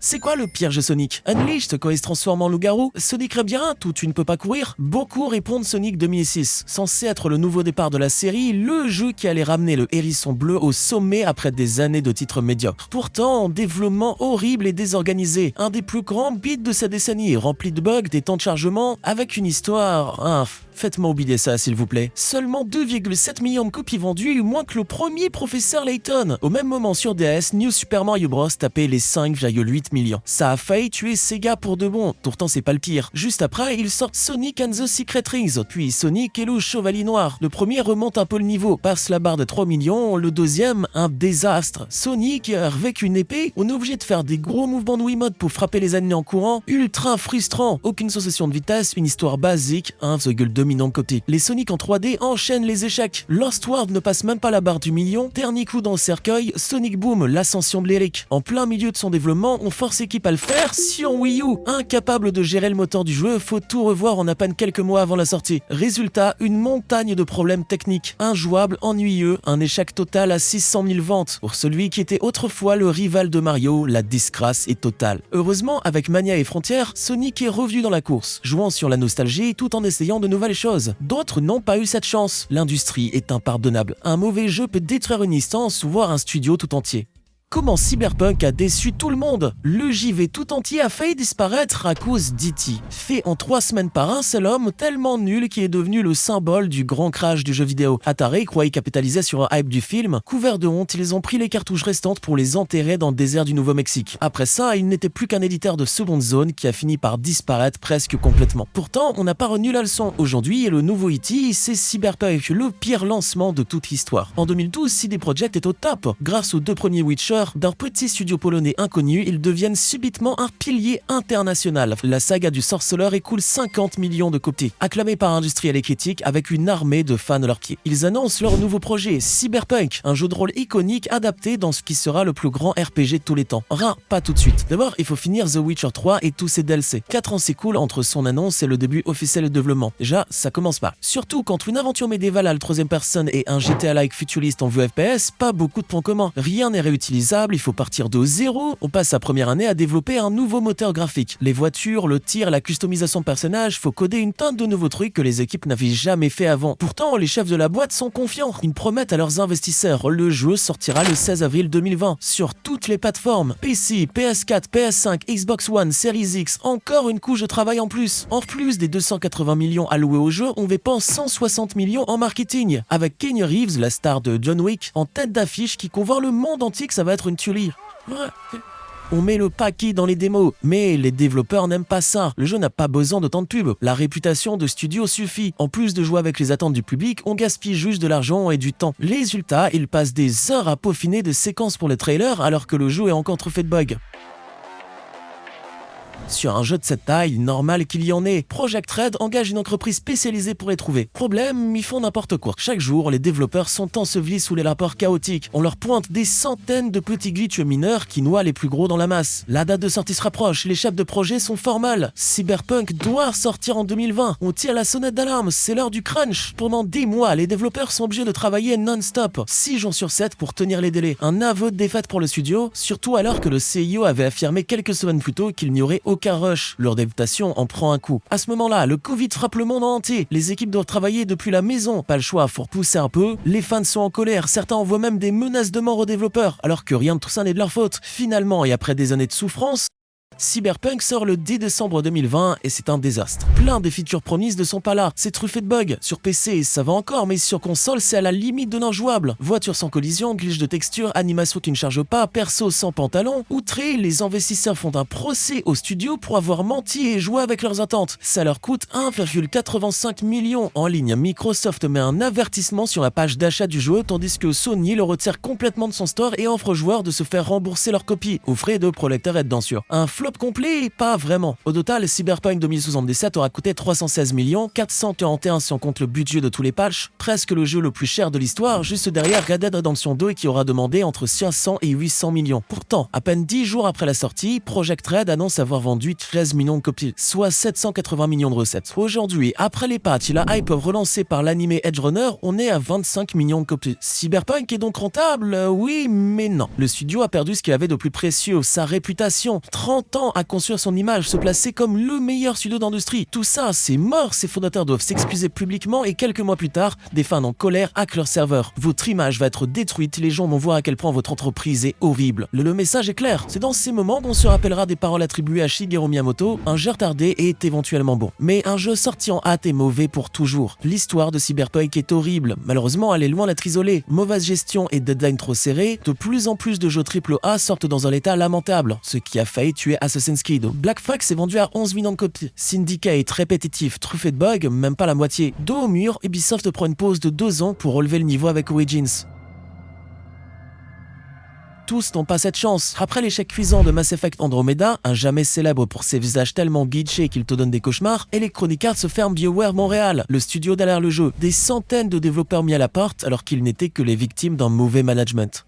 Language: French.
C'est quoi le pire jeu Sonic? Unleashed quand il se transforme en loup-garou? Sonic Labyrinthe où tu ne peux pas courir? Beaucoup répondent Sonic 2006, censé être le nouveau départ de la série, le jeu qui allait ramener le hérisson bleu au sommet après des années de titres médiocres. Pourtant, développement horrible et désorganisé, un des plus grands beats de sa décennie, rempli de bugs, des temps de chargement, avec une histoire... Faites-moi oublier ça, s'il vous plaît. Seulement 2,7 millions de copies vendues, moins que le premier Professeur Layton. Au même moment sur DS, New Super Mario Bros tapait les 5,8 millions. Ça a failli tuer Sega pour de bon, pourtant c'est pas le pire. Juste après, ils sortent Sonic and the Secret Rings, puis Sonic et le Chevalier Noir. Le premier remonte un peu le niveau, passe la barre de 3 millions, le deuxième, un désastre. Sonic, avec une épée, on est obligé de faire des gros mouvements de Wiimote pour frapper les ennemis en courant, ultra frustrant. Aucune sensation de vitesse, une histoire basique, 1,2 millions de copies. Les Sonic en 3D enchaînent les échecs. Lost World ne passe même pas la barre du million. Dernier coup dans le cercueil, Sonic Boom, l'ascension de l'Eric. En plein milieu de son développement, on force l'équipe à le faire sur Wii U. Incapable de gérer le moteur du jeu, faut tout revoir en à peine quelques mois avant la sortie. Résultat, une montagne de problèmes techniques. Injouable, ennuyeux, un échec total à 600 000 ventes. Pour celui qui était autrefois le rival de Mario, la disgrâce est totale. Heureusement, avec Mania et Frontier, Sonic est revenu dans la course, jouant sur la nostalgie tout en essayant de nouvelles choses. D'autres n'ont pas eu cette chance. L'industrie est impardonnable. Un mauvais jeu peut détruire une instance ou voir un studio tout entier. Comment Cyberpunk a déçu tout le monde? Le JV tout entier a failli disparaître à cause d'E.T. Fait en 3 semaines par un seul homme, tellement nul qu'il est devenu le symbole du grand crash du jeu vidéo. Atari croyait capitaliser sur un hype du film. Couverts de honte, ils ont pris les cartouches restantes pour les enterrer dans le désert du Nouveau-Mexique. Après ça, il n'était plus qu'un éditeur de seconde zone qui a fini par disparaître presque complètement. Pourtant, on n'a pas retenu la leçon. Aujourd'hui, le nouveau E.T., c'est Cyberpunk, le pire lancement de toute l'histoire. En 2012, CD Projekt est au top. Grâce aux 2 premiers Witcher, d'un petit studio polonais inconnu, ils deviennent subitement un pilier international. La saga du sorceleur écoule 50 millions de copies, acclamés par industriels et critiques avec une armée de fans à leurs pieds. Ils annoncent leur nouveau projet, Cyberpunk, un jeu de rôle iconique adapté dans ce qui sera le plus grand RPG de tous les temps. Pas tout de suite. D'abord, il faut finir The Witcher 3 et tous ses DLC. 4 ans s'écoulent entre son annonce et le début officiel de développement. Déjà, ça commence pas. Surtout qu'entre une aventure médiévale à la 3e personne et un GTA-like futuriste en vue FPS, pas beaucoup de points communs. Rien n'est réutilisable, il faut partir de zéro. On passe sa première année à développer un nouveau moteur graphique. Les voitures, le tir, la customisation de personnages, faut coder une tonne de nouveaux trucs que les équipes n'avaient jamais fait avant. Pourtant, les chefs de la boîte sont confiants. Ils promettent à leurs investisseurs. Le jeu sortira le 16 avril 2020 sur toutes les plateformes. PC, PS4, PS5, Xbox One, Series X, encore une couche de travail en plus. En plus des 280 millions alloués au jeu, on dépense 160 millions en marketing. Avec Keanu Reeves, la star de John Wick, en tête d'affiche qui convainc le monde entier que ça va être une tuerie. On met le paquet dans les démos, mais les développeurs n'aiment pas ça. Le jeu n'a pas besoin de tant de pubs. La réputation de studio suffit. En plus de jouer avec les attentes du public, on gaspille juste de l'argent et du temps. Résultat, ils passent des heures à peaufiner des séquences pour les trailers alors que le jeu est encore trop fait de bugs. Sur un jeu de cette taille, normal qu'il y en ait. Project Red engage une entreprise spécialisée pour les trouver. Problème, ils font n'importe quoi. Chaque jour, les développeurs sont ensevelis sous les rapports chaotiques. On leur pointe des centaines de petits glitches mineurs qui noient les plus gros dans la masse. La date de sortie se rapproche, les chefs de projet sont formels. Cyberpunk doit sortir en 2020. On tire la sonnette d'alarme, c'est l'heure du crunch. Pendant des mois, les développeurs sont obligés de travailler non-stop, 6 jours sur 7 pour tenir les délais. Un aveu de défaite pour le studio, surtout alors que le CEO avait affirmé quelques semaines plus tôt qu'il n'y aurait aucun rush. Leur réputation en prend un coup. À ce moment-là, le Covid frappe le monde entier. Les équipes doivent travailler depuis la maison. Pas le choix, faut repousser un peu. Les fans sont en colère. Certains envoient même des menaces de mort aux développeurs, alors que rien de tout ça n'est de leur faute. Finalement, et après des années de souffrance, Cyberpunk sort le 10 décembre 2020 et c'est un désastre. Plein des features promises ne sont pas là, c'est truffé de bugs. Sur PC, ça va encore, mais sur console, c'est à la limite de l'injouable. Voiture sans collision, glitch de texture, animation qui ne charge pas, perso sans pantalon. Outré, les investisseurs font un procès au studio pour avoir menti et joué avec leurs attentes. Ça leur coûte 1,85 million. En ligne, Microsoft met un avertissement sur la page d'achat du jeu, tandis que Sony le retire complètement de son store et offre aux joueurs de se faire rembourser leur copie, aux frais de Project Red bien sûr. Un flou flop complet? Pas vraiment. Au total, Cyberpunk 2077 aura coûté 316 millions, 431 si on compte le budget de tous les patchs, presque le jeu le plus cher de l'histoire, juste derrière Red Dead Redemption 2 qui aura demandé entre 500 et 800 millions. Pourtant, à peine 10 jours après la sortie, Project Red annonce avoir vendu 13 millions de copies, soit 780 millions de recettes. Aujourd'hui, après les patchs et la hype relancée par l'animé Edge Runner, on est à 25 millions de copies. Cyberpunk est donc rentable? Oui, mais non. Le studio a perdu ce qu'il avait de plus précieux, sa réputation. 30 ans à construire son image, se placer comme le meilleur studio d'industrie. Tout ça, c'est mort, ses fondateurs doivent s'excuser publiquement et quelques mois plus tard, des fans en colère hackent leur serveur. Votre image va être détruite, les gens vont voir à quel point votre entreprise est horrible. Le message est clair, c'est dans ces moments qu'on se rappellera des paroles attribuées à Shigeru Miyamoto, un jeu retardé est éventuellement bon. Mais un jeu sorti en hâte est mauvais pour toujours. L'histoire de Cyberpunk est horrible, malheureusement elle est loin d'être isolée. Mauvaise gestion et deadline trop serrés, de plus en plus de jeux AAA sortent dans un état lamentable, ce qui a failli tuer Assassin's Creed. Black Flag s'est vendu à 11 millions de copies. Syndicate répétitif, truffé de bugs, même pas la moitié. Dos au mur, Ubisoft prend une pause de 2 ans pour relever le niveau avec Origins. Tous n'ont pas cette chance. Après l'échec cuisant de Mass Effect Andromeda, un jamais célèbre pour ses visages tellement glitchés qu'il te donne des cauchemars, Electronic Arts se ferme BioWare Montréal, le studio derrière le jeu. Des centaines de développeurs mis à la porte alors qu'ils n'étaient que les victimes d'un mauvais management.